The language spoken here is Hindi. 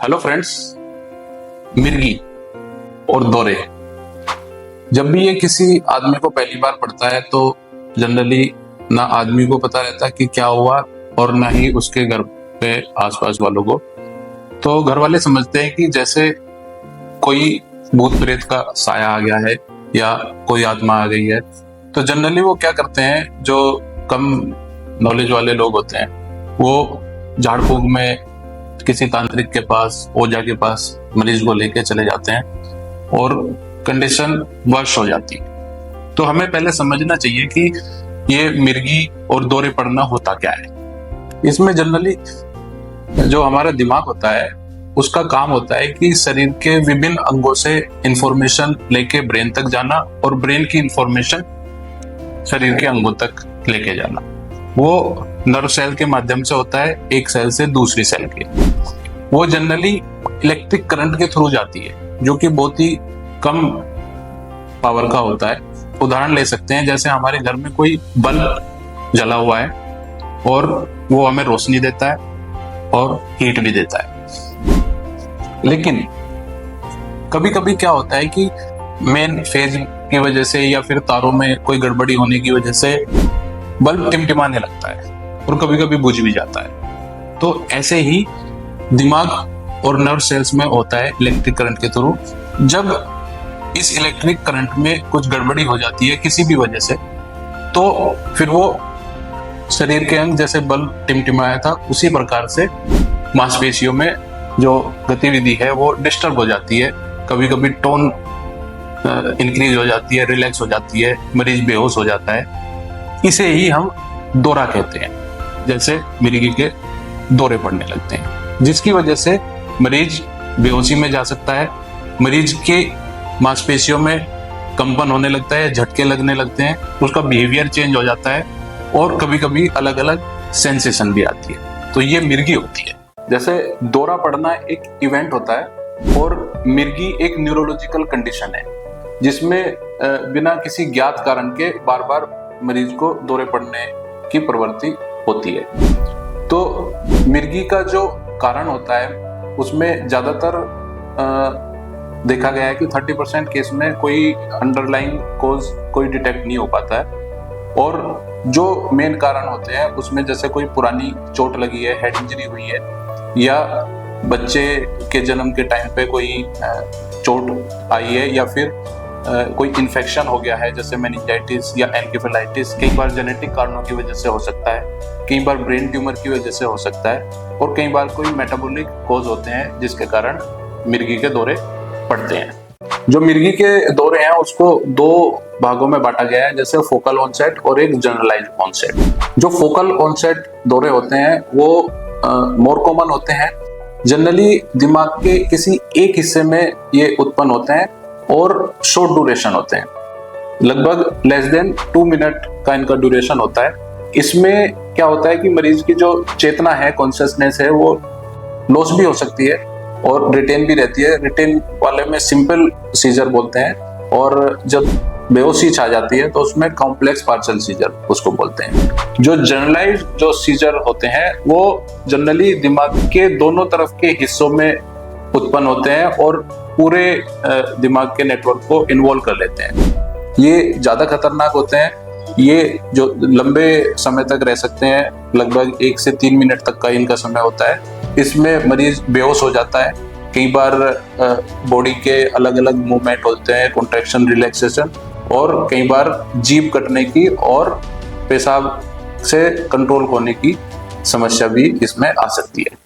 Hello friends. मिर्गी और दौरे, जब भी ये किसी आदमी को पहली बार पड़ता है तो जनरली ना आदमी को पता रहता कि क्या हुआ और ना ही उसके घर पे आसपास वालों को। तो घर वाले समझते हैं कि जैसे कोई भूत प्रेत का साया आ गया है या कोई आत्मा आ गई है। तो जनरली वो क्या करते हैं, जो कम नॉलेज वाले लोग होते हैं वो झाड़ फूक में किसी तांत्रिक के पास, ओझा के पास मरीज को लेके चले जाते हैं और कंडीशन वर्ष हो जाती है। तो हमें पहले समझना चाहिए कि ये मिर्गी और दौरे पड़ना होता क्या है। इसमें जनरली जो हमारा दिमाग होता है उसका काम होता है कि शरीर के विभिन्न अंगों से इंफॉर्मेशन लेके ब्रेन तक जाना और ब्रेन की इंफॉर्मेशन शरीर के अंगों तक लेके जाना। वो नर्व सेल के माध्यम से होता है, एक सेल से दूसरी सेल के। वो जनरली इलेक्ट्रिक करंट के थ्रू जाती है, जो कि बहुत ही कम पावर का होता है। उदाहरण ले सकते हैं, जैसे हमारे घर में कोई बल्ब जला हुआ है और वो हमें रोशनी देता है और हीट भी देता है। लेकिन कभी कभी क्या होता है कि मेन फेज की वजह से या फिर तारों में कोई गड़बड़ी होने की वजह से बल्ब टिमटिमाने लगता है और कभी कभी बुझ भी जाता है। तो ऐसे ही दिमाग और नर्व सेल्स में होता है इलेक्ट्रिक करंट के थ्रू। जब इस इलेक्ट्रिक करंट में कुछ गड़बड़ी हो जाती है किसी भी वजह से, तो फिर वो शरीर के अंग, जैसे बल्ब टिमटिमाया था उसी प्रकार से मांसपेशियों में जो गतिविधि है वो डिस्टर्ब हो जाती है। कभी कभी टोन इंक्रीज हो जाती है, रिलैक्स हो जाती है, मरीज बेहोश हो जाता है। इसे ही हम दौरा कहते हैं। जैसे मिर्गी के दौरे पड़ने लगते हैं, जिसकी वजह से मरीज बेहोशी में जा सकता है, मरीज के मांसपेशियों में कंपन होने लगता है, झटके लगने लगते हैं, उसका बिहेवियर चेंज हो जाता है और कभी कभी अलग अलग सेंसेशन भी आती है। तो ये मिर्गी होती है। जैसे दौरा पड़ना एक इवेंट होता है और मिर्गी एक न्यूरोलॉजिकल कंडीशन है, जिसमें बिना किसी ज्ञात कारण के बार बार मरीज को दौरे पड़ने की प्रवृत्ति होती है। तो मिर्गी का जो कारण होता है उसमें ज्यादातर देखा गया है कि 30% केस में कोई अंडरलाइंग कॉज कोई डिटेक्ट नहीं हो पाता है। और जो मेन कारण होते हैं उसमें जैसे कोई पुरानी चोट लगी है, हेड इंजरी हुई है, या बच्चे के जन्म के टाइम पे कोई चोट आई है, या फिर कोई इन्फेक्शन हो गया है जैसे मेनिंजाइटिस या एनकेफेलाइटिस। कई बार जेनेटिक कारणों की वजह से हो सकता है, कई बार ब्रेन ट्यूमर की वजह से हो सकता है, और कई बार कोई मेटाबॉलिक कॉज होते हैं जिसके कारण मिर्गी के दौरे पड़ते हैं। जो मिर्गी के दौरे हैं उसको दो भागों में बांटा गया है, जैसे फोकल ऑनसेट और एक जनरलाइज्ड ऑनसेट। जो फोकल ऑनसेट दौरे होते हैं वो मोर कॉमन होते हैं। जनरली दिमाग के किसी एक हिस्से में ये उत्पन्न होते हैं और शॉर्ट ड्यूरेशन होते हैं, लगभग लेस देन 2 मिनट का इनका ड्यूरेशन होता है। इसमें क्या होता है कि मरीज की जो चेतना है, कॉन्शियसनेस है, वो लॉस भी हो सकती है और रिटेन भी रहती है। रिटेन वाले में सिंपल सीजर बोलते हैं, और जब बेहोशी छा जाती है तो उसमें कॉम्प्लेक्स पार्शियल सीजर उसको बोलते हैं। जो जनरलाइज्ड जो सीजर होते हैं वो जनरली दिमाग के दोनों तरफ के हिस्सों में उत्पन्न होते हैं और पूरे दिमाग के नेटवर्क को इन्वॉल्व कर लेते हैं। ये ज्यादा खतरनाक होते हैं। ये जो लंबे समय तक रह सकते हैं, लगभग 1 से 3 मिनट तक का इनका समय होता है। इसमें मरीज बेहोश हो जाता है। कई बार बॉडी के अलग अलग मूवमेंट होते हैं, कॉन्ट्रैक्शन, रिलैक्सेशन, और कई बार जीभ कटने की और पेशाब से कंट्रोल होने की समस्या भी इसमें आ सकती है।